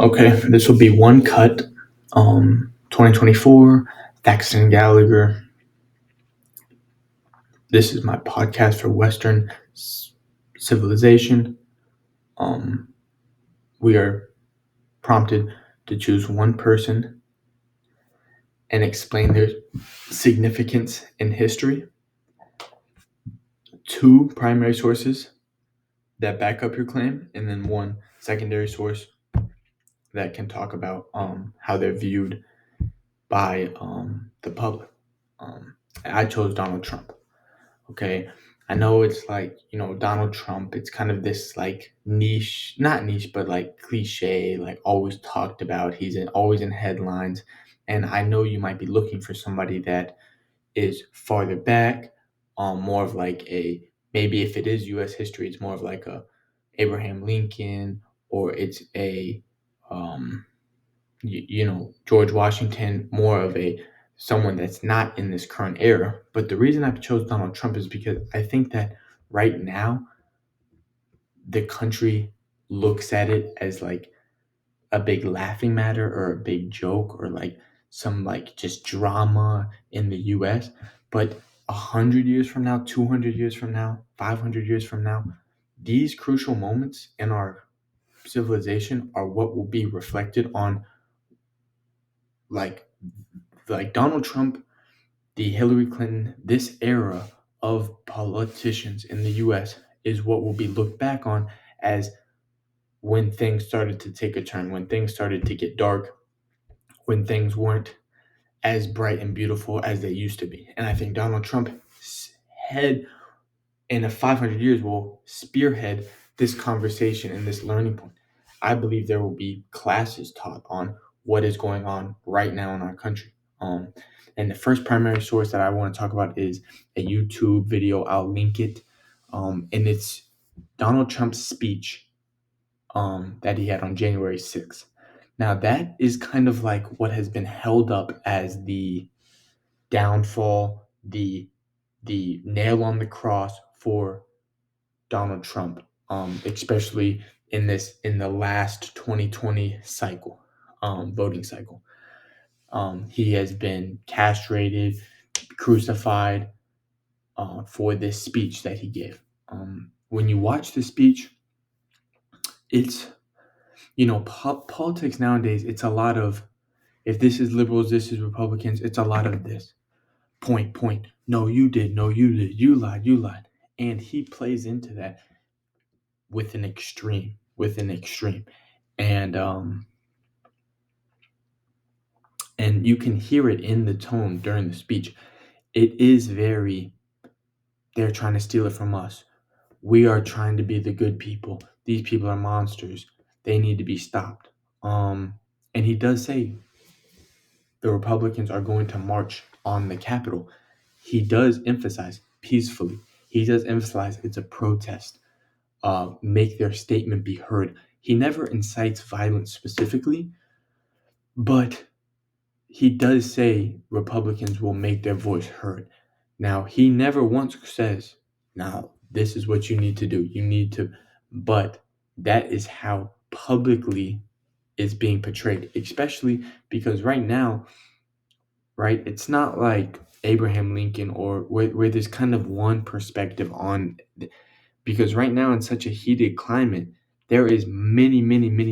Okay, this will be one cut. 2024, Thaxton Gallagher. This is my podcast for Western civilization. We are prompted to choose one person and explain their significance in history. Two primary sources that back up your claim, and then one secondary source that can talk about how they're viewed by the public. I chose Donald Trump. Okay. I know it's like, Donald Trump, it's kind of this like niche, not niche, but like cliche, like always talked about. Always in headlines. And I know you might be looking for somebody that is farther back, more of like maybe if it is US history, it's more of like a Abraham Lincoln, or it's um, George Washington, more of a someone that's not in this current era. But the reason I chose Donald Trump is because I think that right now the country looks at it as like a big laughing matter or a big joke or like some like just drama in the US. But 100 years from now, 200 years from now, 500 years from now, these crucial moments in our civilization are what will be reflected on, like Donald Trump, the Hillary Clinton, this era of politicians in the US is what will be looked back on as when things started to take a turn, when things started to get dark, when things weren't as bright and beautiful as they used to be. And I think Donald Trump's head in a 500 years will spearhead this conversation and this learning point. I believe there will be classes taught on what is going on right now in our country. And the first primary source that I want to talk about is a YouTube video. I'll link it. And it's Donald Trump's speech that he had on January 6th. Now, that is kind of like what has been held up as the downfall, the nail on the cross for Donald Trump, especially in the last 2020 cycle, voting cycle. He has been castrated, crucified for this speech that he gave. When you watch the speech, it's politics nowadays. It's a lot of, if this is liberals, this is Republicans. It's a lot of this point. No, you did. No, you did. You lied. You lied. And he plays into that with an extreme, and and you can hear it in the tone during the speech. It is very, they're trying to steal it from us. We are trying to be the good people. These people are monsters. They need to be stopped. And he does say the Republicans are going to march on the Capitol. He does emphasize peacefully. He does emphasize it's a protest. Make their statement be heard. He never incites violence specifically, but he does say Republicans will make their voice heard. Now, he never once says, now, this is what you need to do. You need to, but that is how publicly it's being portrayed, especially because right now, right, it's not like Abraham Lincoln or where there's kind of one perspective on, because right now in such a heated climate, there is many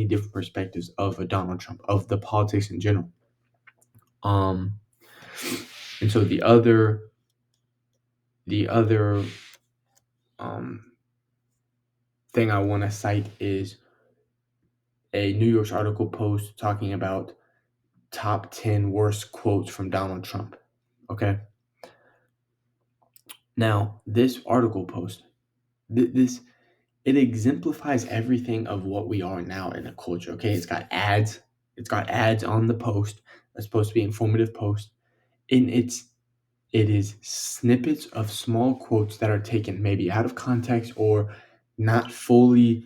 different perspectives of a Donald Trump, of the politics in general. Um, and so the other um, thing I want to cite is a New York article post talking about top 10 worst quotes from Donald Trump. Okay. Now, this article post, this it exemplifies everything of what we are now in a culture. Okay, it's got ads. It's got ads on the post. It's supposed to be informative post, and it is snippets of small quotes that are taken maybe out of context or not fully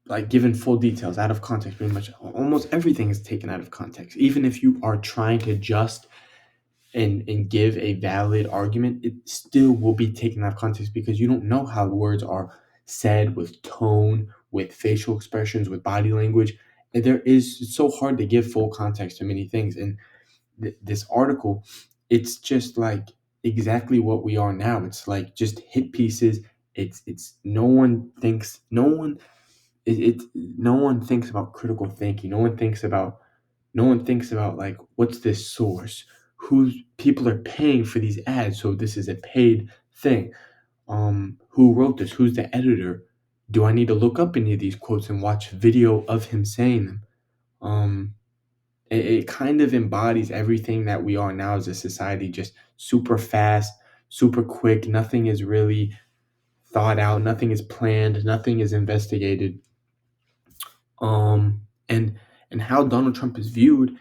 like given full details out of context. Pretty much almost everything is taken out of context. Even if you are trying to just and give a valid argument, it still will be taken out of context because you don't know how the words are said with tone, with facial expressions, with body language. And it's so hard to give full context to many things. And this article, it's just like exactly what we are now. It's like just hit pieces. It's no one thinks, no one thinks about critical thinking. No one thinks about like what's this source? Who's people are paying for these ads, so this is a paid thing. Who wrote this? Who's the editor? Do I need to look up any of these quotes and watch video of him saying them? Um, it kind of embodies everything that we are now as a society, just super fast, super quick. Nothing is really thought out, nothing is planned, nothing is investigated. And how Donald Trump is viewed,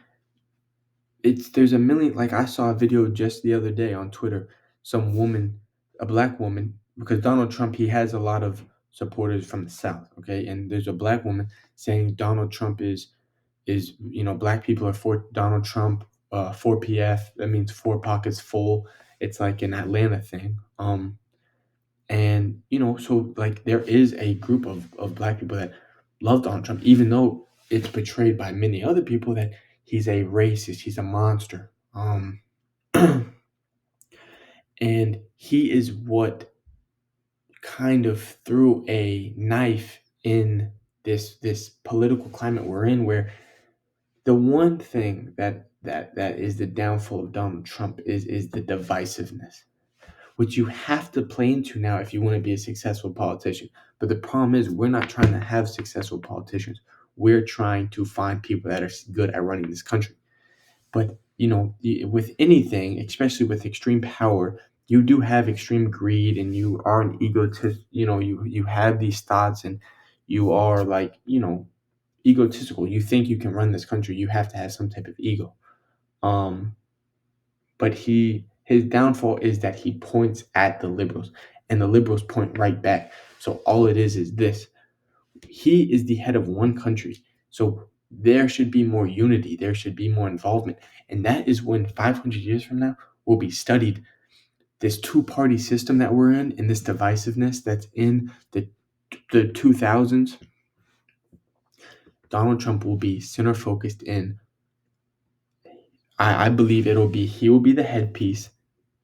there's a million. Like, I saw a video just the other day on Twitter, some woman, a black woman, because Donald Trump, he has a lot of supporters from the South, okay? And there's a black woman saying Donald Trump is black people are for Donald Trump, 4PF. That means four pockets full. It's like an Atlanta thing. And so like there is a group of black people that love Donald Trump, even though it's portrayed by many other people that he's a racist, he's a monster. And he is what kind of threw a knife in this political climate we're in, where the one thing that is the downfall of Donald Trump is the divisiveness, which you have to play into now if you want to be a successful politician. But the problem is, we're not trying to have successful politicians. We're trying to find people that are good at running this country. But with anything, especially with extreme power, you do have extreme greed, and you are an egotist. You have these thoughts, and you are like egotistical. You think you can run this country. You have to have some type of ego. Um, but his downfall is that he points at the liberals, and the liberals point right back. So all it is this: he is the head of one country. So there should be more unity. There should be more involvement, and that is when 500 years from now will be studied. This two-party system that we're in, and this divisiveness that's in the 2000s, Donald Trump will be center focused in. I believe he will be the headpiece.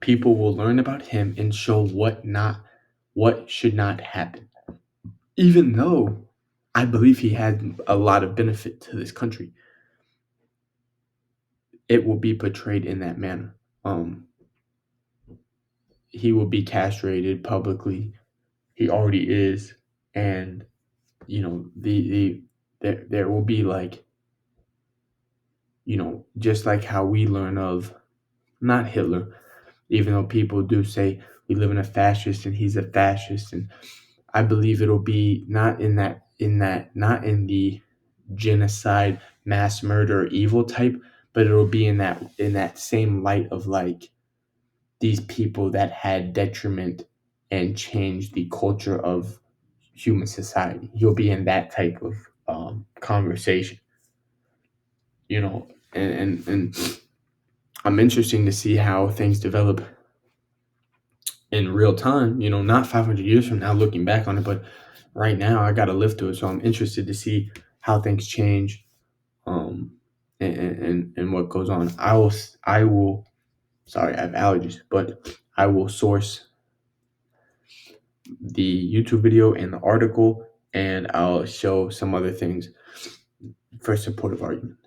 People will learn about him and show what should not happen. Even though I believe he had a lot of benefit to this country, it will be portrayed in that manner. He will be castrated publicly. He already is, and there will be like just like how we learn of not Hitler, even though people do say we live in a fascist and he's a fascist. And I believe it'll be not not in the genocide, mass murder, evil type, but it'll be in that same light of like these people that had detriment and changed the culture of human society. He'll be in that type of conversation, and I'm interesting to see how things develop in real time, not 500 years from now looking back on it, but right now I got to live through it. So I'm interested to see how things change, um, and what goes on. I will, sorry, I have allergies, but I will source the YouTube video and the article, and I'll show some other things for supportive argument.